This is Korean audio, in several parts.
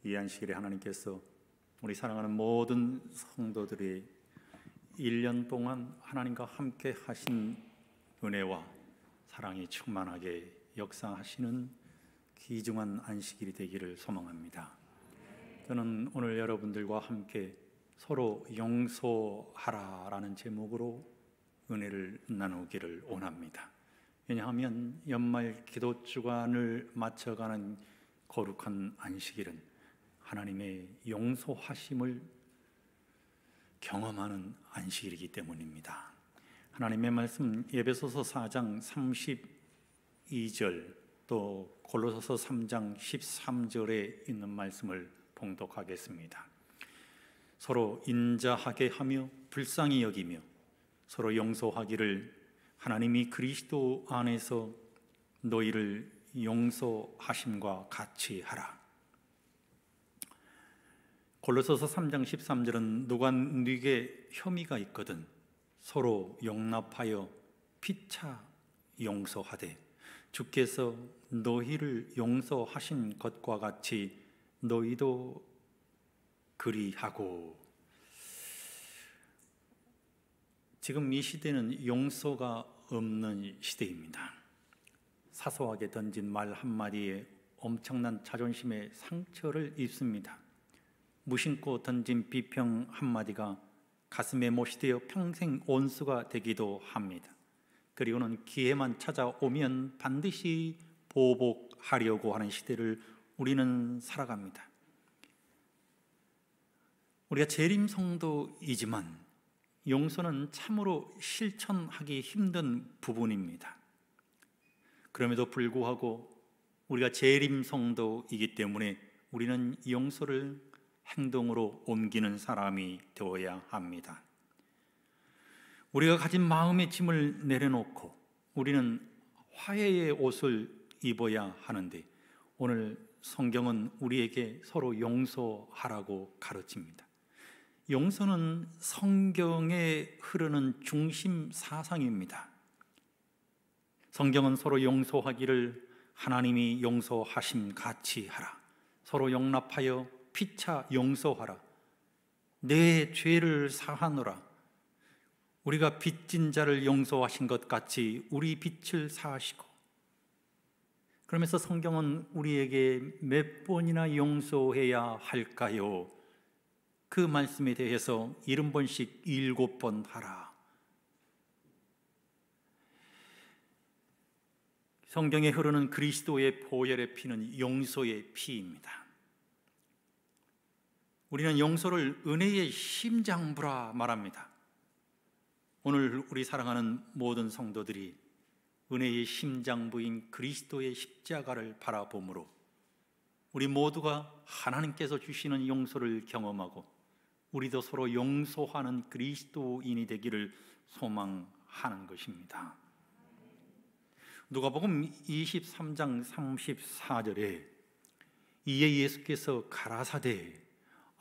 이 안식일에 하나님께서 우리 사랑하는 모든 성도들이 1년 동안 하나님과 함께 하신 은혜와 사랑이 충만하게 역사하시는 귀중한 안식일이 되기를 소망합니다. 저는 오늘 여러분들과 함께 서로 용서하라라는 제목으로 은혜를 나누기를 원합니다. 왜냐하면 연말 기도 주간을 맞춰가는 거룩한 안식일은 하나님의 용서하심을 경험하는 안식일이기 때문입니다. 하나님의 말씀 에베소서 4장 32절 또 골로새서 3장 13절에 있는 말씀을 봉독하겠습니다. 서로 인자하게 하며 불쌍히 여기며 서로 용서하기를 하나님이 그리스도 안에서 너희를 용서하심과 같이 하라. 골로새서 3장 13절은 누가 네게 혐의가 있거든 서로 용납하여 피차 용서하되 주께서 너희를 용서하신 것과 같이 너희도 그리하고. 지금 이 시대는 용서가 없는 시대입니다. 사소하게 던진 말 한마디에 엄청난 자존심의 상처를 입습니다. 무심코 던진 비평 한마디가 가슴에 못이 되어 평생 온수가 되기도 합니다. 그리고는 기회만 찾아오면 반드시 보복하려고 하는 시대를 우리는 살아갑니다. 우리가 재림성도이지만 용서는 참으로 실천하기 힘든 부분입니다. 그럼에도 불구하고 우리가 재림성도이기 때문에 우리는 용서를 행동으로 옮기는 사람이 되어야 합니다. 우리가 가진 마음의 짐을 내려놓고 우리는 화해의 옷을 입어야 하는데 오늘 성경은 우리에게 서로 용서하라고 가르칩니다. 용서는 성경에 흐르는 중심 사상입니다. 성경은 서로 용서하기를 하나님이 용서하심 같이 하라. 서로 용납하여 피차 용서하라. 내 죄를 사하노라. 우리가 빚진 자를 용서하신 것 같이 우리 빚을 사하시고. 그러면서 성경은 우리에게 몇 번이나 용서해야 할까요? 그 말씀에 대해서 70번씩 7번 하라. 성경에 흐르는 그리스도의 보혈의 피는 용서의 피입니다. 우리는 용서를 은혜의 심장부라 말합니다. 오늘 우리 사랑하는 모든 성도들이 은혜의 심장부인 그리스도의 십자가를 바라보므로 우리 모두가 하나님께서 주시는 용서를 경험하고 우리도 서로 용서하는 그리스도인이 되기를 소망하는 것입니다. 누가복음 23장 34절에 이에 예수께서 가라사대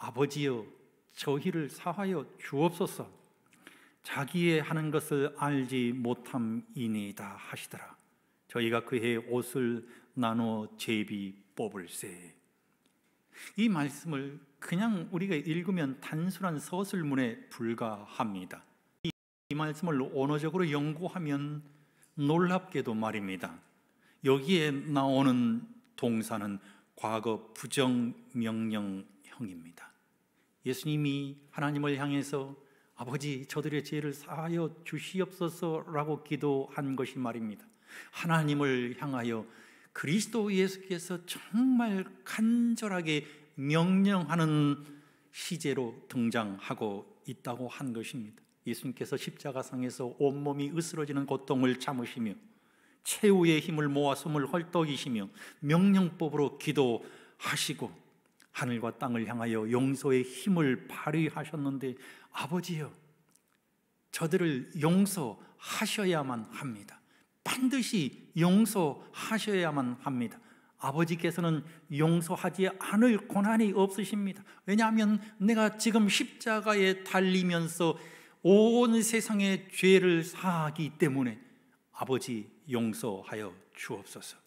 아버지여 저희를 사하여 주옵소서 자기의 하는 것을 알지 못함이니이다 하시더라. 저희가 그의 옷을 나누어 제비 뽑을세. 이 말씀을 그냥 우리가 읽으면 단순한 서술문에 불과합니다. 이 말씀을 언어적으로 연구하면 놀랍게도 말입니다. 여기에 나오는 동사는 과거 부정명령형입니다. 예수님이 하나님을 향해서 아버지 저들의 죄를 사하여 주시옵소서라고 기도한 것이 말입니다. 하나님을 향하여 그리스도 예수께서 정말 간절하게 명령하는 시제로 등장하고 있다고 한 것입니다. 예수님께서 십자가상에서 온몸이 으스러지는 고통을 참으시며 최후의 힘을 모아 숨을 헐떡이시며 명령법으로 기도하시고 하늘과 땅을 향하여 용서의 힘을 발휘하셨는데 아버지여 저들을 용서하셔야만 합니다. 반드시 용서하셔야만 합니다. 아버지께서는 용서하지 않을 권한이 없으십니다. 왜냐하면 내가 지금 십자가에 달리면서 온 세상의 죄를 사하기 때문에 아버지 용서하여 주옵소서.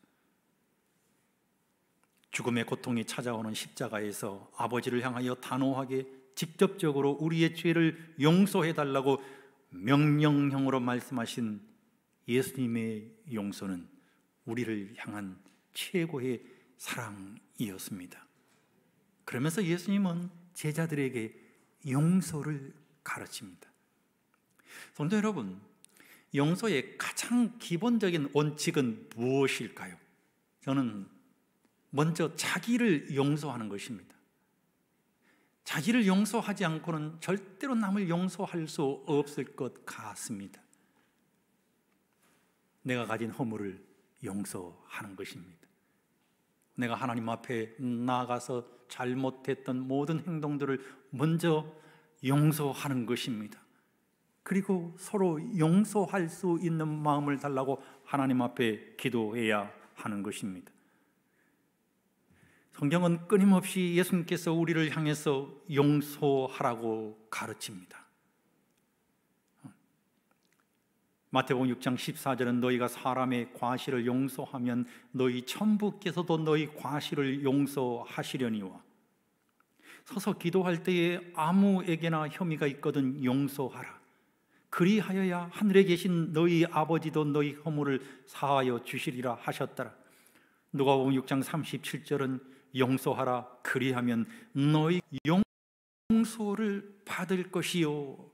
죽음의 고통이 찾아오는 십자가에서 아버지를 향하여 단호하게 직접적으로 우리의 죄를 용서해 달라고 명령형으로 말씀하신 예수님의 용서는 우리를 향한 최고의 사랑이었습니다. 그러면서 예수님은 제자들에게 용서를 가르칩니다. 성도 여러분, 용서의 가장 기본적인 원칙은 무엇일까요? 저는 먼저 자기를 용서하는 것입니다. 자기를 용서하지 않고는 절대로 남을 용서할 수 없을 것 같습니다. 내가 가진 허물을 용서하는 것입니다. 내가 하나님 앞에 나아가서 잘못했던 모든 행동들을 먼저 용서하는 것입니다. 그리고 서로 용서할 수 있는 마음을 달라고 하나님 앞에 기도해야 하는 것입니다. 성경은 끊임없이 예수님께서 우리를 향해서 용서하라고 가르칩니다. 마태복음 6장 14절은 너희가 사람의 과실을 용서하면 너희 천부께서도 너희 과실을 용서하시려니와 서서 기도할 때에 아무에게나 혐의가 있거든 용서하라. 그리하여야 하늘에 계신 너희 아버지도 너희 허물을 사하여 주시리라 하셨더라. 누가복음 6장 37절은 용서하라. 그리하면 너희 용서를 받을 것이요.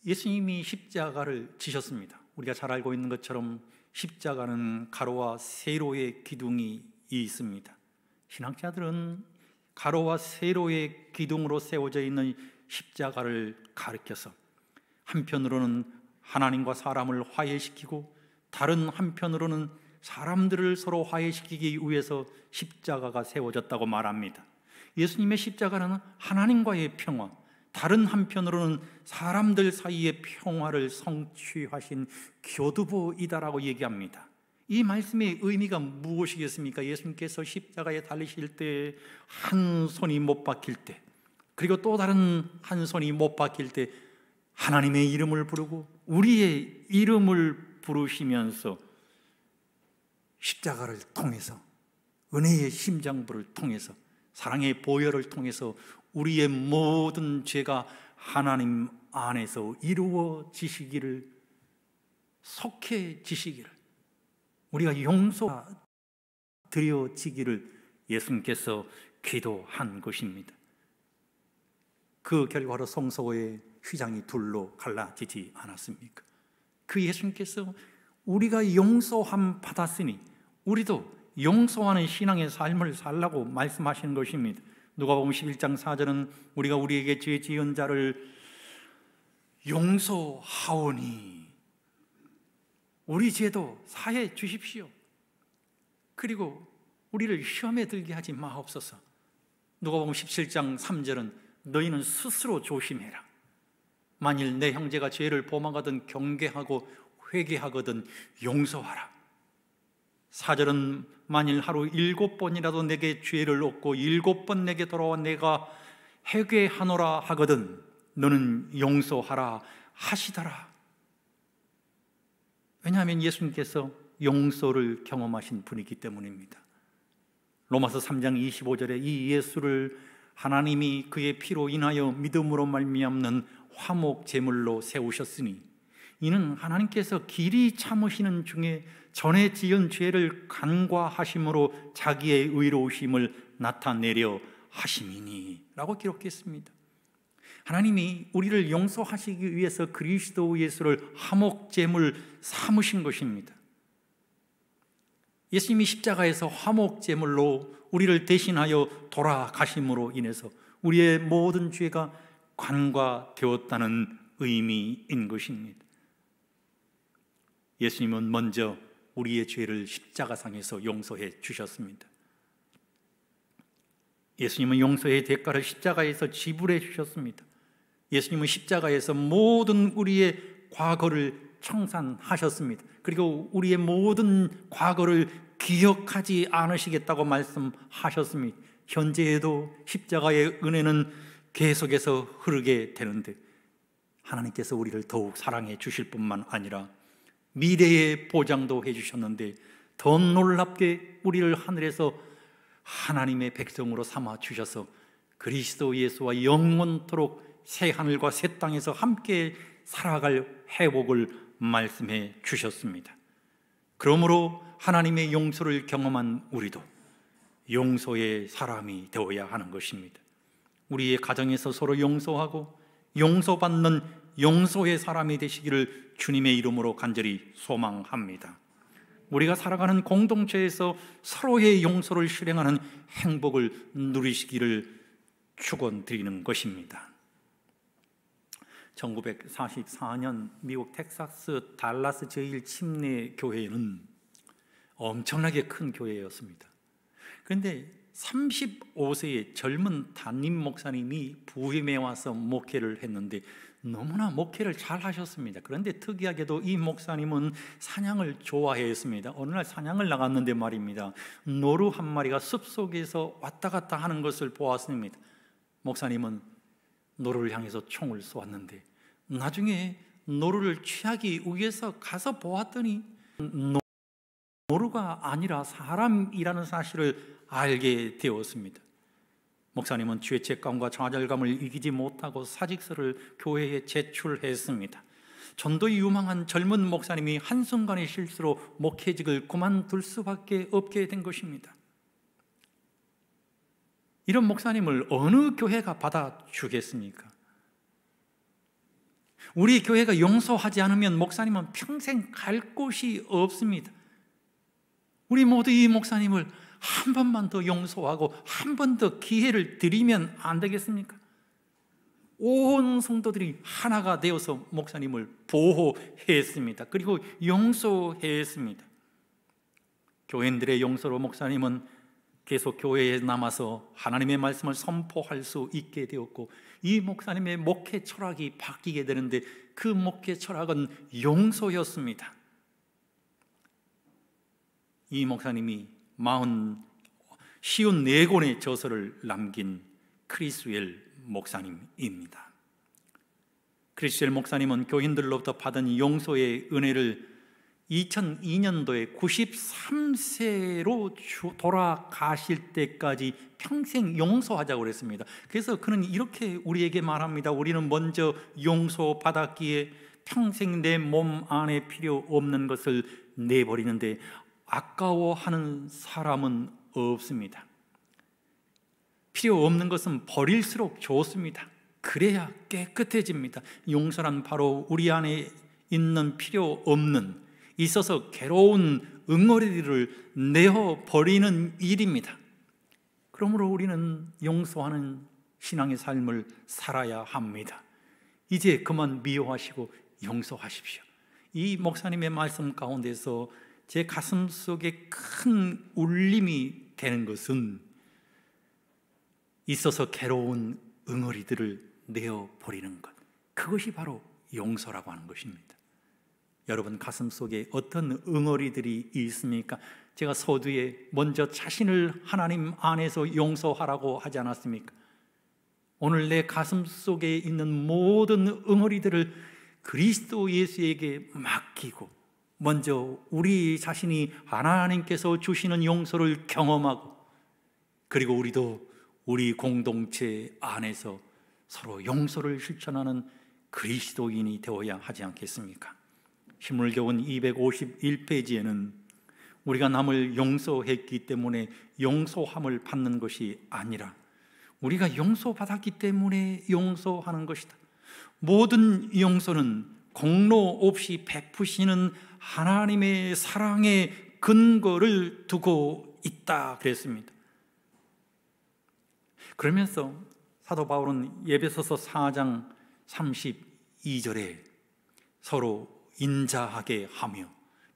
예수님이 십자가를 지셨습니다. 우리가 잘 알고 있는 것처럼 십자가는 가로와 세로의 기둥이 있습니다. 신학자들은 가로와 세로의 기둥으로 세워져 있는 십자가를 가리켜서 한편으로는 하나님과 사람을 화해시키고 다른 한편으로는 사람들을 서로 화해시키기 위해서 십자가가 세워졌다고 말합니다. 예수님의 십자가는 하나님과의 평화, 다른 한편으로는 사람들 사이의 평화를 성취하신 교두보이다라고 얘기합니다. 이 말씀의 의미가 무엇이겠습니까? 예수님께서 십자가에 달리실 때 한 손이 못 박힐 때, 그리고 또 다른 한 손이 못 박힐 때 하나님의 이름을 부르고 우리의 이름을 부르시면서 십자가를 통해서, 은혜의 심장부를 통해서, 사랑의 보혈을 통해서 우리의 모든 죄가 하나님 안에서 이루어지시기를, 속해지시기를, 우리가 용서드려지기를 예수님께서 기도한 것입니다. 그 결과로 성소의 휘장이 둘로 갈라지지 않았습니까? 그 예수님께서 우리가 용서함 받았으니 우리도 용서하는 신앙의 삶을 살라고 말씀하시는 것입니다. 누가복음 11장 4절은 우리가 우리에게 죄 지은 자를 용서하오니 우리 죄도 사해 주십시오. 그리고 우리를 시험에 들게 하지 마옵소서. 누가복음 17장 3절은 너희는 스스로 조심해라. 만일 내 형제가 죄를 범하거든 경계하고 회개하거든 용서하라. 4절은 만일 하루 7번이라도 내게 죄를 얻고 7번 내게 돌아와 내가 회개하노라 하거든 너는 용서하라 하시더라. 왜냐하면 예수님께서 용서를 경험하신 분이기 때문입니다. 로마서 3장 25절에 이 예수를 하나님이 그의 피로 인하여 믿음으로 말미암는 화목 제물로 세우셨으니 이는 하나님께서 길이 참으시는 중에 전에 지은 죄를 간과하심으로 자기의 의로우심을 나타내려 하심이니 라고 기록했습니다. 하나님이 우리를 용서하시기 위해서 그리스도 예수를 화목제물 삼으신 것입니다. 예수님이 십자가에서 화목제물로 우리를 대신하여 돌아가심으로 인해서 우리의 모든 죄가 간과되었다는 의미인 것입니다. 예수님은 먼저 우리의 죄를 십자가상에서 용서해 주셨습니다. 예수님은 용서의 대가를 십자가에서 지불해 주셨습니다. 예수님은 십자가에서 모든 우리의 과거를 청산하셨습니다. 그리고 우리의 모든 과거를 기억하지 않으시겠다고 말씀하셨습니다. 현재에도 십자가의 은혜는 계속해서 흐르게 되는데 하나님께서 우리를 더욱 사랑해 주실 뿐만 아니라 미래의 보장도 해주셨는데 더 놀랍게 우리를 하늘에서 하나님의 백성으로 삼아 주셔서 그리스도 예수와 영원토록 새 하늘과 새 땅에서 함께 살아갈 회복을 말씀해 주셨습니다. 그러므로 하나님의 용서를 경험한 우리도 용서의 사람이 되어야 하는 것입니다. 우리의 가정에서 서로 용서하고 용서받는 용서의 사람이 되시기를 주님의 이름으로 간절히 소망합니다. 우리가 살아가는 공동체에서 서로의 용서를 실행하는 행복을 누리시기를 축원드리는 것입니다. 1944년 미국 텍사스 달라스 제1 침례 교회는 엄청나게 큰 교회였습니다. 그런데 35세의 젊은 담임 목사님이 부임에 와서 목회를 했는데 너무나 목회를 잘 하셨습니다. 그런데 특이하게도 이 목사님은 사냥을 좋아했습니다. 어느 날 사냥을 나갔는데 말입니다, 노루 한 마리가 숲속에서 왔다 갔다 하는 것을 보았습니다. 목사님은 노루를 향해서 총을 쏘았는데 나중에 노루를 취하기 위해서 가서 보았더니 노루가 아니라 사람이라는 사실을 알게 되었습니다. 목사님은 죄책감과 좌절감을 이기지 못하고 사직서를 교회에 제출했습니다. 전도에 유망한 젊은 목사님이 한순간의 실수로 목회직을 그만둘 수밖에 없게 된 것입니다. 이런 목사님을 어느 교회가 받아주겠습니까? 우리 교회가 용서하지 않으면 목사님은 평생 갈 곳이 없습니다. 우리 모두 이 목사님을 한 번만 더 용서하고 한 번 더 기회를 드리면 안 되겠습니까? 온 성도들이 하나가 되어서 목사님을 보호했습니다. 그리고 용서했습니다. 교인들의 용서로 목사님은 계속 교회에 남아서 하나님의 말씀을 선포할 수 있게 되었고, 이 목사님의 목회 철학이 바뀌게 되는데 그 목회 철학은 용서였습니다. 이 목사님이 54권의 저서를 남긴 크리스웰 목사님입니다. 크리스웰 목사님은 교인들로부터 받은 용서의 은혜를 2002년도에 93세로 돌아가실 때까지 평생 용서하자고 그랬습니다. 그래서 그는 이렇게 우리에게 말합니다. 우리는 먼저 용서받았기에 평생 내 몸 안에 필요 없는 것을 내버리는데 아까워하는 사람은 없습니다. 필요 없는 것은 버릴수록 좋습니다. 그래야 깨끗해집니다. 용서란 바로 우리 안에 있는 필요 없는, 있어서 괴로운 응어리들을 내어버리는 일입니다. 그러므로 우리는 용서하는 신앙의 삶을 살아야 합니다. 이제 그만 미워하시고 용서하십시오. 이 목사님의 말씀 가운데서 제 가슴 속에 큰 울림이 되는 것은 있어서 괴로운 응어리들을 내어버리는 것, 그것이 바로 용서라고 하는 것입니다. 여러분 가슴 속에 어떤 응어리들이 있습니까? 제가 서두에 먼저 자신을 하나님 안에서 용서하라고 하지 않았습니까? 오늘 내 가슴 속에 있는 모든 응어리들을 그리스도 예수에게 맡기고 먼저 우리 자신이 하나님께서 주시는 용서를 경험하고, 그리고 우리도 우리 공동체 안에서 서로 용서를 실천하는 그리스도인이 되어야 하지 않겠습니까? 신물교훈 251페이지에는 우리가 남을 용서했기 때문에 용서함을 받는 것이 아니라 우리가 용서받았기 때문에 용서하는 것이다. 모든 용서는 공로 없이 베푸시는 하나님의 사랑의 근거를 두고 있다 그랬습니다. 그러면서 사도 바울은 에베소서 4장 32절에 서로 인자하게 하며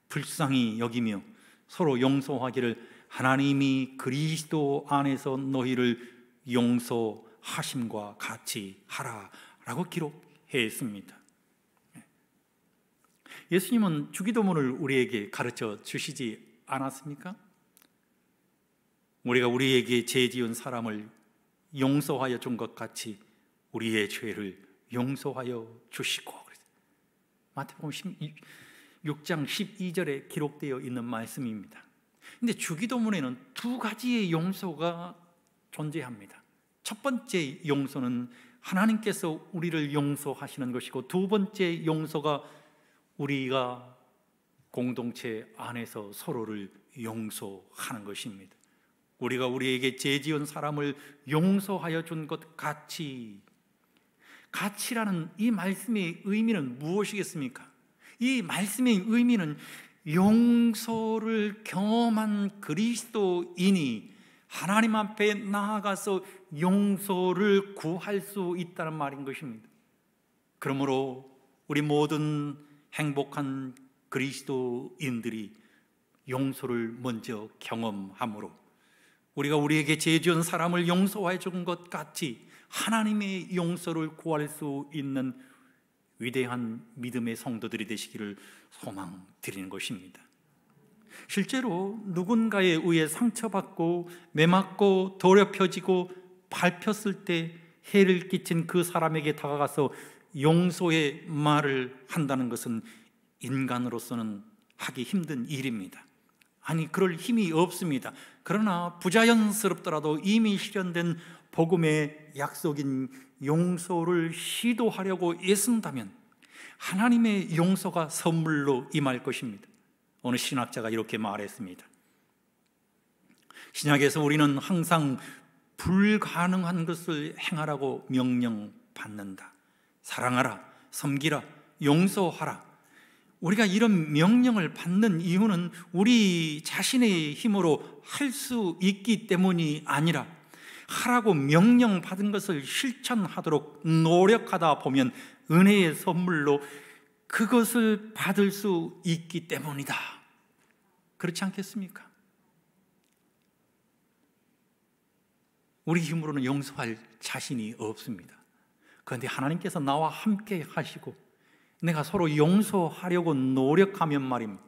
불쌍히 여기며 서로 용서하기를 하나님이 그리스도 안에서 너희를 용서하심과 같이 하라라고 기록했습니다. 예수님은 주기도문을 우리에게 가르쳐 주시지 않았습니까? 우리가 우리에게 죄 지은 사람을 용서하여 준 것 같이 우리의 죄를 용서하여 주시고, 마태복음 6장 12절에 기록되어 있는 말씀입니다. 근데 주기도문에는 두 가지의 용서가 존재합니다. 첫 번째 용서는 하나님께서 우리를 용서하시는 것이고, 두 번째 용서가 우리가 공동체 안에서 서로를 용서하는 것입니다. 우리가 우리에게 죄 지은 사람을 용서하여 준 것 같이, 같이라는 이 말씀의 의미는 무엇이겠습니까? 이 말씀의 의미는 용서를 경험한 그리스도인이 하나님 앞에 나아가서 용서를 구할 수 있다는 말인 것입니다. 그러므로 우리 모든 행복한 그리스도인들이 용서를 먼저 경험함으로 우리가 우리에게 죄 지은 사람을 용서해 준 것 같이 하나님의 용서를 구할 수 있는 위대한 믿음의 성도들이 되시기를 소망드리는 것입니다. 실제로 누군가에 의해 상처받고 매맞고 더럽혀지고 밟혔을 때 해를 끼친 그 사람에게 다가가서 용서의 말을 한다는 것은 인간으로서는 하기 힘든 일입니다. 아니, 그럴 힘이 없습니다. 그러나 부자연스럽더라도 이미 실현된 복음의 약속인 용서를 시도하려고 애쓴다면 하나님의 용서가 선물로 임할 것입니다. 어느 신학자가 이렇게 말했습니다. 신약에서 우리는 항상 불가능한 것을 행하라고 명령받는다. 사랑하라, 섬기라, 용서하라. 우리가 이런 명령을 받는 이유는 우리 자신의 힘으로 할 수 있기 때문이 아니라 하라고 명령받은 것을 실천하도록 노력하다 보면 은혜의 선물로 그것을 받을 수 있기 때문이다. 그렇지 않겠습니까? 우리 힘으로는 용서할 자신이 없습니다. 그런데 하나님께서 나와 함께 하시고 내가 서로 용서하려고 노력하면 말입니다.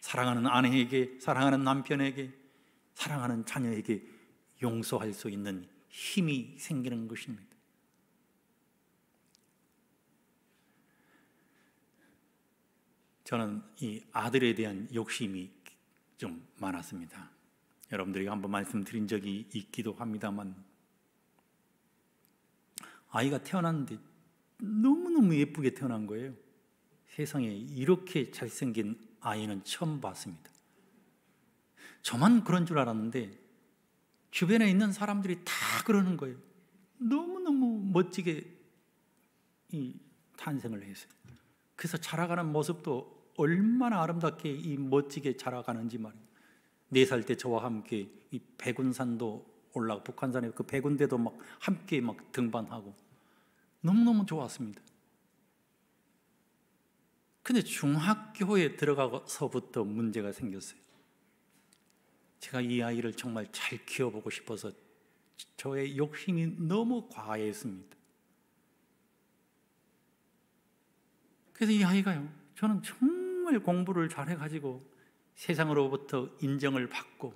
사랑하는 아내에게, 사랑하는 남편에게, 사랑하는 자녀에게 용서할 수 있는 힘이 생기는 것입니다. 저는 이 아들에 대한 욕심이 좀 많았습니다. 여러분들이 한번 말씀드린 적이 있기도 합니다만, 아이가 태어났는데 너무너무 예쁘게 태어난 거예요. 세상에 이렇게 잘생긴 아이는 처음 봤습니다. 저만 그런 줄 알았는데 주변에 있는 사람들이 다 그러는 거예요. 너무너무 멋지게 탄생을 했어요. 그래서 자라가는 모습도 얼마나 아름답게 멋지게 자라가는지 말이에요. 4살 때 저와 함께 이 백운산도 올라가, 북한산에 그 백운대도 막 함께 막 등반하고 너무너무 좋았습니다. 근데 중학교에 들어가서부터 문제가 생겼어요. 제가 이 아이를 정말 잘 키워보고 싶어서 저의 욕심이 너무 과했습니다. 그래서 이 아이가요, 저는 정말 공부를 잘해가지고 세상으로부터 인정을 받고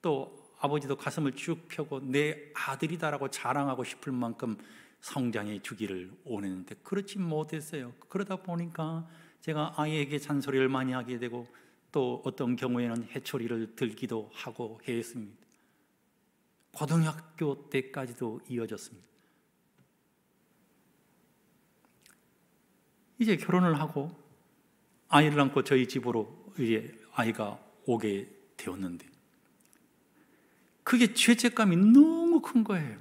또 아버지도 가슴을 쭉 펴고 내 아들이다라고 자랑하고 싶을 만큼 성장해 주기를 원했는데 그렇지 못했어요. 그러다 보니까 제가 아이에게 잔소리를 많이 하게 되고 또 어떤 경우에는 해초리를 들기도 하고 했습니다. 고등학교 때까지도 이어졌습니다. 이제 결혼을 하고 아이를 안고 저희 집으로 이제 아이가 오게 되었는데 그게 죄책감이 너무 큰 거예요.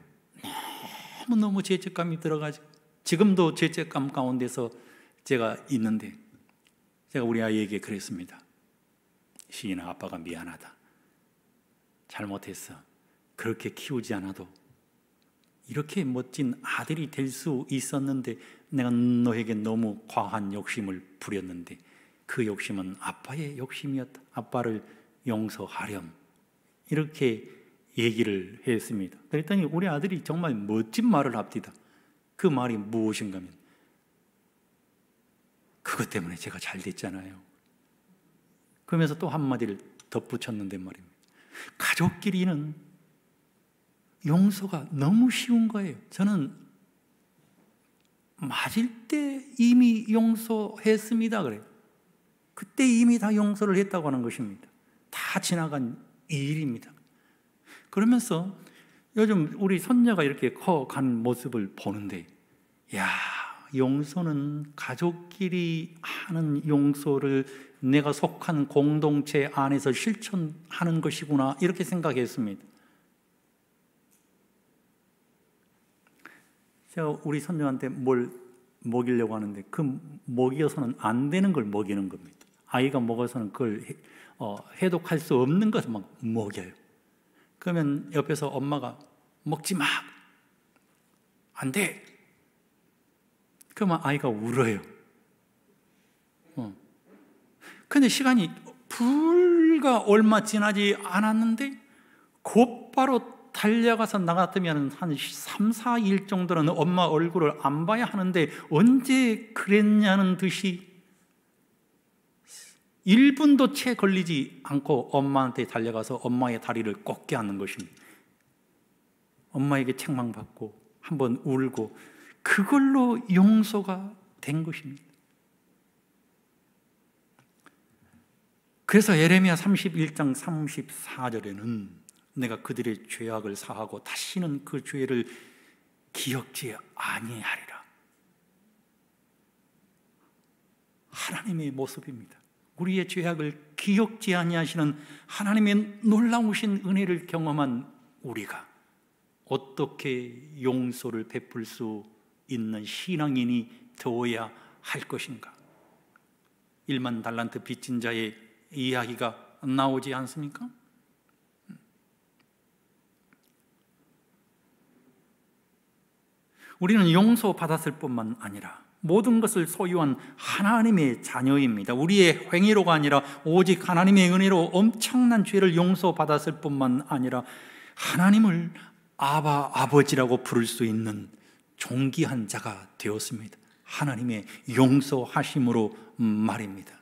너무너무 죄책감이 들어가지고 지금도 죄책감 가운데서 제가 있는데 제가 우리 아이에게 그랬습니다. 시인아, 아빠가 미안하다. 잘못했어. 그렇게 키우지 않아도 이렇게 멋진 아들이 될 수 있었는데 내가 너에게 너무 과한 욕심을 부렸는데 그 욕심은 아빠의 욕심이었다. 아빠를 용서하렴. 이렇게 얘기를 했습니다. 그랬더니 우리 아들이 정말 멋진 말을 합디다. 그 말이 무엇인가 하면 그것 때문에 제가 잘 됐잖아요. 그러면서 또 한마디를 덧붙였는데 말입니다. 가족끼리는 용서가 너무 쉬운 거예요. 저는 맞을 때 이미 용서했습니다. 그래요. 그때 이미 다 용서를 했다고 하는 것입니다. 다 지나간 일입니다. 그러면서 요즘 우리 손녀가 이렇게 커간 모습을 보는데, 야, 용서는 가족끼리 하는 용서를 내가 속한 공동체 안에서 실천하는 것이구나, 이렇게 생각했습니다. 제가 우리 손녀한테 뭘 먹이려고 하는데 그 먹여서는 안 되는 걸 먹이는 겁니다. 아이가 먹어서는 그걸 해독할 수 없는 것을 막 먹여요. 그러면 옆에서 엄마가 먹지 마, 안 돼. 그러면 아이가 울어요. 근데 시간이 불과 얼마 지나지 않았는데 곧바로 달려가서 나 같으면 한 3, 4일 정도는 엄마 얼굴을 안 봐야 하는데 언제 그랬냐는 듯이 1분도 채 걸리지 않고 엄마한테 달려가서 엄마의 다리를 꼭 껴안는 것입니다. 엄마에게 책망받고 한번 울고, 그걸로 용서가 된 것입니다. 그래서 예레미야 31장 34절에는 내가 그들의 죄악을 사하고 다시는 그 죄를 기억지 아니하리라. 하나님의 모습입니다. 우리의 죄악을 기억지 아니하시는 하나님의 놀라우신 은혜를 경험한 우리가 어떻게 용서를 베풀 수 있는 신앙인이 되어야 할 것인가? 1만 달란트 빚진 자의 이야기가 나오지 않습니까? 우리는 용서받았을 뿐만 아니라 모든 것을 소유한 하나님의 자녀입니다. 우리의 행위로가 아니라 오직 하나님의 은혜로 엄청난 죄를 용서받았을 뿐만 아니라 하나님을 아버지라고 부를 수 있는 존귀한 자가 되었습니다. 하나님의 용서하심으로 말입니다.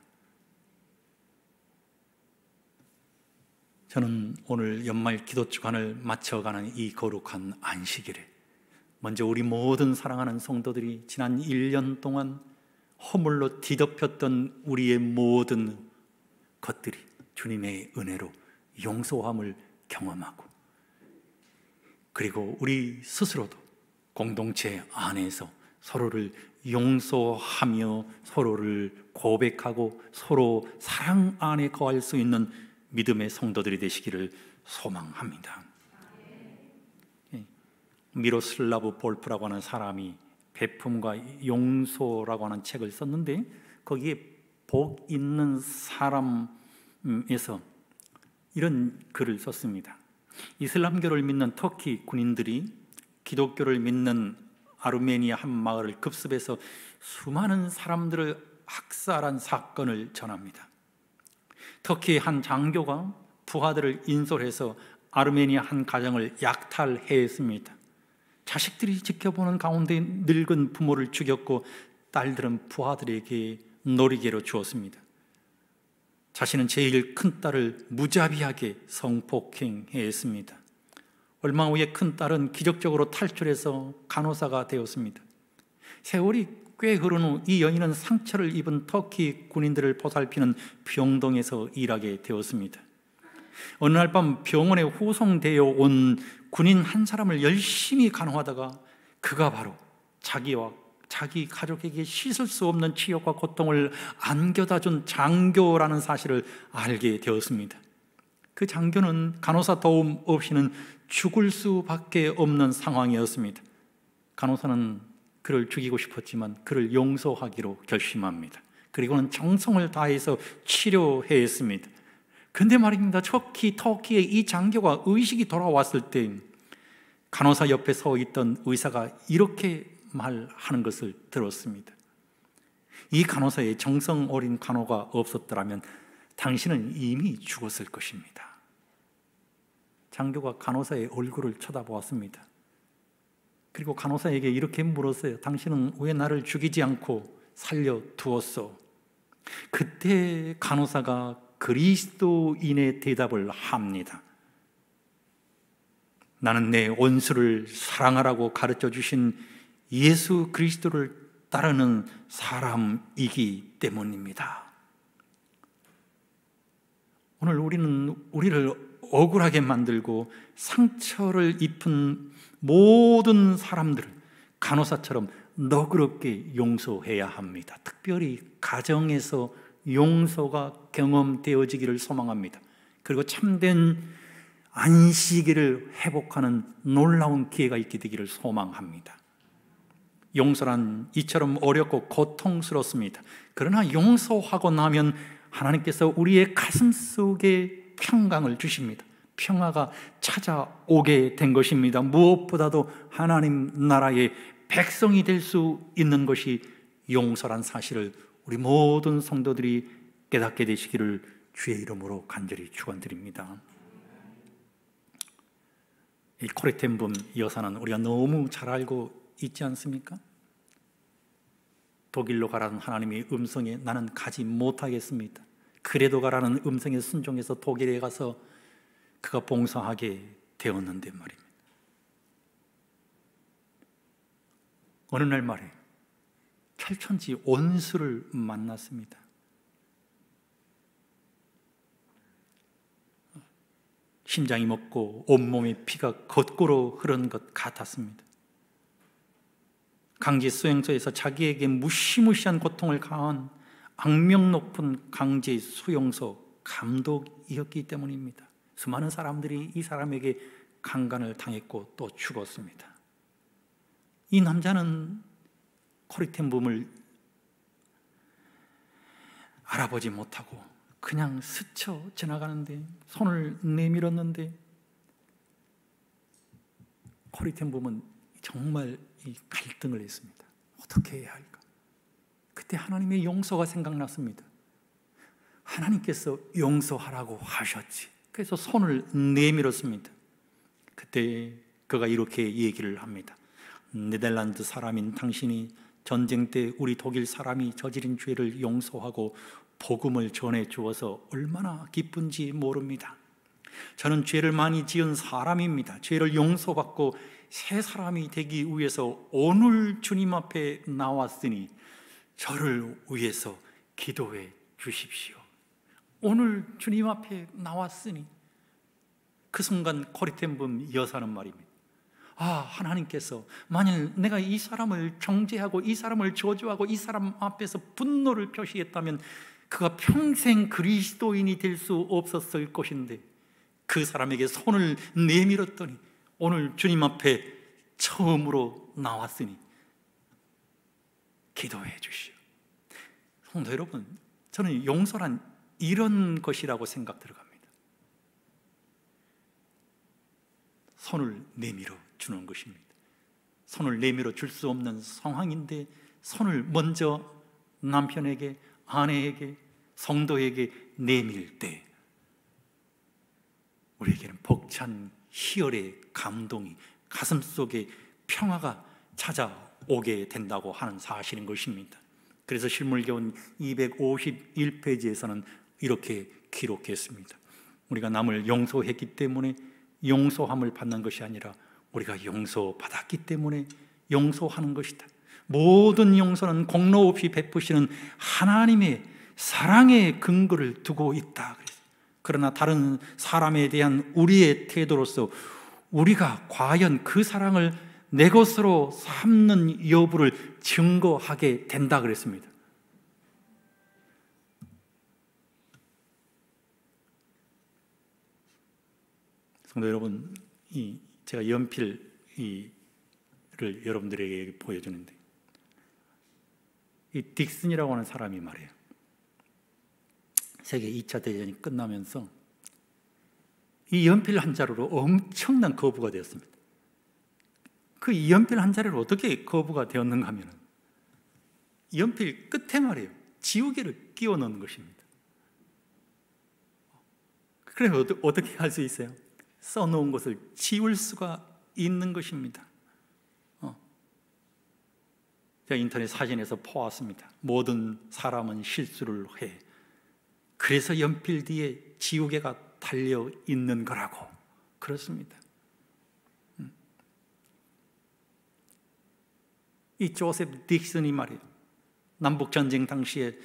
저는 오늘 연말 기도 주간을 마쳐가는 이 거룩한 안식일에 먼저 우리 모든 사랑하는 성도들이 지난 1년 동안 허물로 뒤덮였던 우리의 모든 것들이 주님의 은혜로 용서함을 경험하고, 그리고 우리 스스로도 공동체 안에서 서로를 용서하며 서로를 고백하고 서로 사랑 안에 거할 수 있는 믿음의 성도들이 되시기를 소망합니다. 미로슬라브 볼프라고 하는 사람이 베품과 용서라고 하는 책을 썼는데, 거기에 복 있는 사람에서 이런 글을 썼습니다. 이슬람교를 믿는 터키 군인들이 기독교를 믿는 아르메니아 한 마을을 급습해서 수많은 사람들을 학살한 사건을 전합니다. 터키의 한 장교가 부하들을 인솔해서 아르메니아 한 가정을 약탈했습니다. 자식들이 지켜보는 가운데 늙은 부모를 죽였고 딸들은 부하들에게 놀이개로 주었습니다. 자신은 제일 큰 딸을 무자비하게 성폭행했습니다. 얼마 후에 큰 딸은 기적적으로 탈출해서 간호사가 되었습니다. 세월이 꽤 흐른 후 이 여인은 상처를 입은 터키 군인들을 보살피는 병동에서 일하게 되었습니다. 어느 날 밤 병원에 후송되어 온 군인 한 사람을 열심히 간호하다가 그가 바로 자기와 자기 가족에게 씻을 수 없는 치욕과 고통을 안겨다 준 장교라는 사실을 알게 되었습니다. 그 장교는 간호사 도움 없이는 죽을 수밖에 없는 상황이었습니다. 간호사는 그를 죽이고 싶었지만 그를 용서하기로 결심합니다. 그리고는 정성을 다해서 치료했습니다. 근데 말입니다, 터키의 이 장교가 의식이 돌아왔을 때 간호사 옆에 서 있던 의사가 이렇게 말하는 것을 들었습니다. 이 간호사의 정성 어린 간호가 없었더라면 당신은 이미 죽었을 것입니다. 장교가 간호사의 얼굴을 쳐다보았습니다. 그리고 간호사에게 이렇게 물었어요. 당신은 왜 나를 죽이지 않고 살려두었소? 그때 간호사가 그리스도인의 대답을 합니다. 나는 내 원수를 사랑하라고 가르쳐 주신 예수 그리스도를 따르는 사람이기 때문입니다. 오늘 우리는 우리를 억울하게 만들고 상처를 입힌 모든 사람들을 간호사처럼 너그럽게 용서해야 합니다. 특별히 가정에서 용서가 경험되어지기를 소망합니다. 그리고 참된 안식일을 회복하는 놀라운 기회가 있게 되기를 소망합니다. 용서란 이처럼 어렵고 고통스럽습니다. 그러나 용서하고 나면 하나님께서 우리의 가슴 속에 평강을 주십니다. 평화가 찾아오게 된 것입니다. 무엇보다도 하나님 나라의 백성이 될 수 있는 것이 용서란 사실을 우리 모든 성도들이 깨닫게 되시기를 주의 이름으로 간절히 축원드립니다. 이 코레 텐 붐 여사는 우리가 너무 잘 알고 있지 않습니까? 독일로 가라는 하나님의 음성에 나는 가지 못하겠습니다. 그래도 가라는 음성에 순종해서 독일에 가서 그가 봉사하게 되었는데 말입니다. 어느 날 말에 철천지 원수를 만났습니다. 심장이 먹고 온몸에 피가 거꾸로 흐르는 것 같았습니다. 강제 수용소에서 자기에게 무시무시한 고통을 가한 악명 높은 강제 수용소 감독이었기 때문입니다. 수많은 사람들이 이 사람에게 강간을 당했고 또 죽었습니다. 이 남자는 코레 텐 붐을 알아보지 못하고 그냥 스쳐 지나가는데 손을 내밀었는데 코레 텐 붐은 정말 이 갈등을 했습니다. 어떻게 해야 할까? 그때 하나님의 용서가 생각났습니다. 하나님께서 용서하라고 하셨지. 그래서 손을 내밀었습니다. 그때 그가 이렇게 얘기를 합니다. 네덜란드 사람인 당신이 전쟁 때 우리 독일 사람이 저지른 죄를 용서하고 복음을 전해 주어서 얼마나 기쁜지 모릅니다. 저는 죄를 많이 지은 사람입니다. 죄를 용서받고 새 사람이 되기 위해서 오늘 주님 앞에 나왔으니 저를 위해서 기도해 주십시오. 오늘 주님 앞에 나왔으니 그 순간 코레 텐 붐 여사는 말입니다. 하나님께서 만일 내가 이 사람을 정죄하고 이 사람을 저주하고 이 사람 앞에서 분노를 표시했다면 그가 평생 그리스도인이 될 수 없었을 것인데 그 사람에게 손을 내밀었더니 오늘 주님 앞에 처음으로 나왔으니 기도해 주시오. 성도 여러분, 저는 용서란 이런 것이라고 생각 들어갑니다. 손을 내밀어 주는 것입니다. 손을 내밀어 줄 수 없는 상황인데 손을 먼저 남편에게, 아내에게, 성도에게 내밀 때 우리에게는 벅찬 희열의 감동이 가슴속에 평화가 찾아오게 된다고 하는 사실인 것입니다. 그래서 실물교훈 251페이지에서는 이렇게 기록했습니다. 우리가 남을 용서했기 때문에 용서함을 받는 것이 아니라 우리가 용서받았기 때문에 용서하는 것이다. 모든 용서는 공로 없이 베푸시는 하나님의 사랑의 근거를 두고 있다. 그러나 다른 사람에 대한 우리의 태도로서 우리가 과연 그 사랑을 내 것으로 삼는 여부를 증거하게 된다 그랬습니다. 성도 여러분, 제가 연필을 여러분들에게 보여주는데 이 딕슨이라고 하는 사람이 말해요. 세계 2차 대전이 끝나면서 이 연필 한 자루로 엄청난 거부가 되었습니다. 그 연필 한 자루로 어떻게 거부가 되었는가 하면 연필 끝에 말이에요. 지우개를 끼워 넣는 것입니다. 그래서 어떻게 할 수 있어요? 써놓은 것을 지울 수가 있는 것입니다. 제가 인터넷 사진에서 보았습니다. 모든 사람은 실수를 해. 그래서 연필 뒤에 지우개가 달려 있는 거라고. 그렇습니다. 이 조셉 딕슨이 말이에요. 남북전쟁 당시에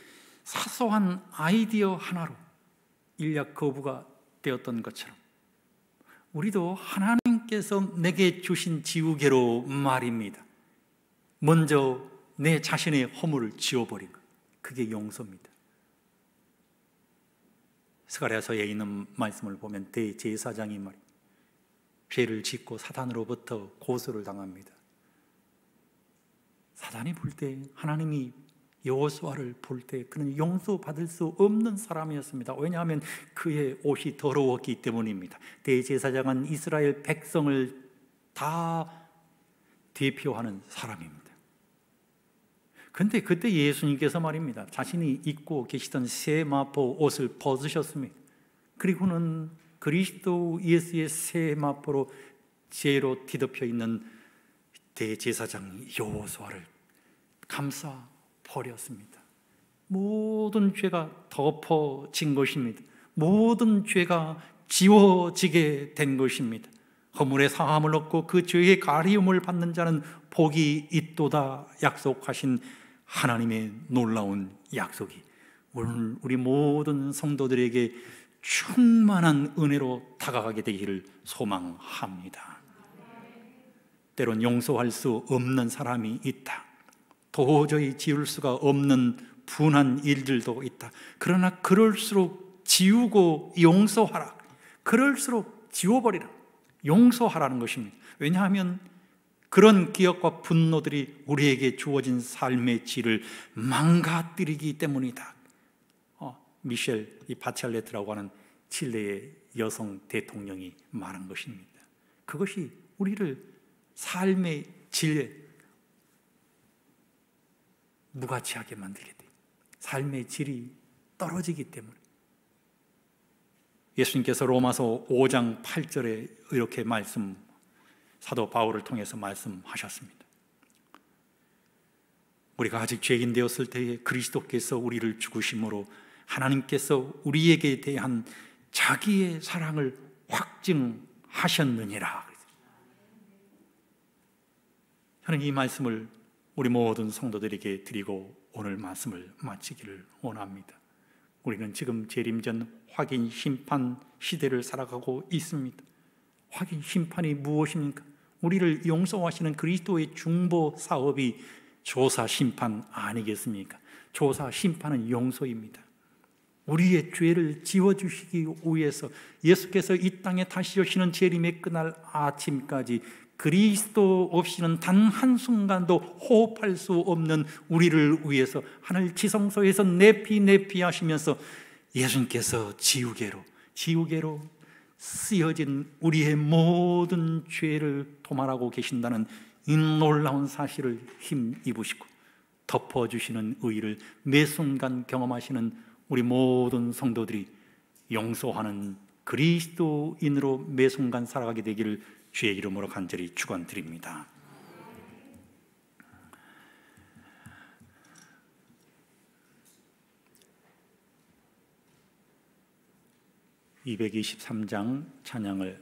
사소한 아이디어 하나로 일약 거부가 되었던 것처럼 우리도 하나님께서 내게 주신 지우개로 말입니다. 먼저 내 자신의 허물을 지워버린 것, 그게 용서입니다. 스가랴서에 있는 말씀을 보면 대제사장이 말이에요, 죄를 짓고 사단으로부터 고소를 당합니다. 사단이 볼 때, 하나님이 여호수아를 볼 때 그는 용서받을 수 없는 사람이었습니다. 왜냐하면 그의 옷이 더러웠기 때문입니다. 대제사장은 이스라엘 백성을 다 대표하는 사람입니다. 그런데 그때 예수님께서 말입니다, 자신이 입고 계시던 새 마포 옷을 벗으셨습니다. 그리고는 그리스도 예수의 새 마포로 죄로 뒤덮여 있는 대제사장 여호수아를 감싸 버렸습니다. 모든 죄가 덮어진 것입니다. 모든 죄가 지워지게 된 것입니다. 허물의 사함을 얻고 그 죄의 가리움을 받는 자는 복이 있도다 약속하신 하나님의 놀라운 약속이 오늘 우리 모든 성도들에게 충만한 은혜로 다가가게 되기를 소망합니다. 때론 용서할 수 없는 사람이 있다. 도저히 지울 수가 없는 분한 일들도 있다. 그러나 그럴수록 지우고 용서하라. 그럴수록 지워버리라. 용서하라는 것입니다. 왜냐하면 그런 기억과 분노들이 우리에게 주어진 삶의 질을 망가뜨리기 때문이다. 미셸 바첼레트라고 하는 칠레의 여성 대통령이 말한 것입니다. 그것이 우리를 삶의 질에 무가치하게 만들게 돼요. 삶의 질이 떨어지기 때문에. 예수님께서 로마서 5장 8절에 이렇게 사도 바울을 통해서 말씀하셨습니다. 우리가 아직 죄인 되었을 때에 그리스도께서 우리를 죽으심으로 하나님께서 우리에게 대한 자기의 사랑을 확증하셨느니라. 저는 이 말씀을 우리 모든 성도들에게 드리고 오늘 말씀을 마치기를 원합니다. 우리는 지금 재림전 확인 심판 시대를 살아가고 있습니다. 확인 심판이 무엇입니까? 우리를 용서하시는 그리스도의 중보 사업이 조사 심판 아니겠습니까? 조사 심판은 용서입니다. 우리의 죄를 지워주시기 위해서 예수께서 이 땅에 다시 오시는 재림의 그날 아침까지 그리스도 없이는 단 한순간도 호흡할 수 없는 우리를 위해서 하늘 지성소에서 내피 하시면서 예수님께서 지우개로 쓰여진 우리의 모든 죄를 도말하고 계신다는 이 놀라운 사실을 힘입으시고 덮어주시는 의의를 매 순간 경험하시는 우리 모든 성도들이 용서하는 그리스도인으로 매 순간 살아가게 되기를 주의 이름으로 간절히 축원드립니다. (223장) 찬양을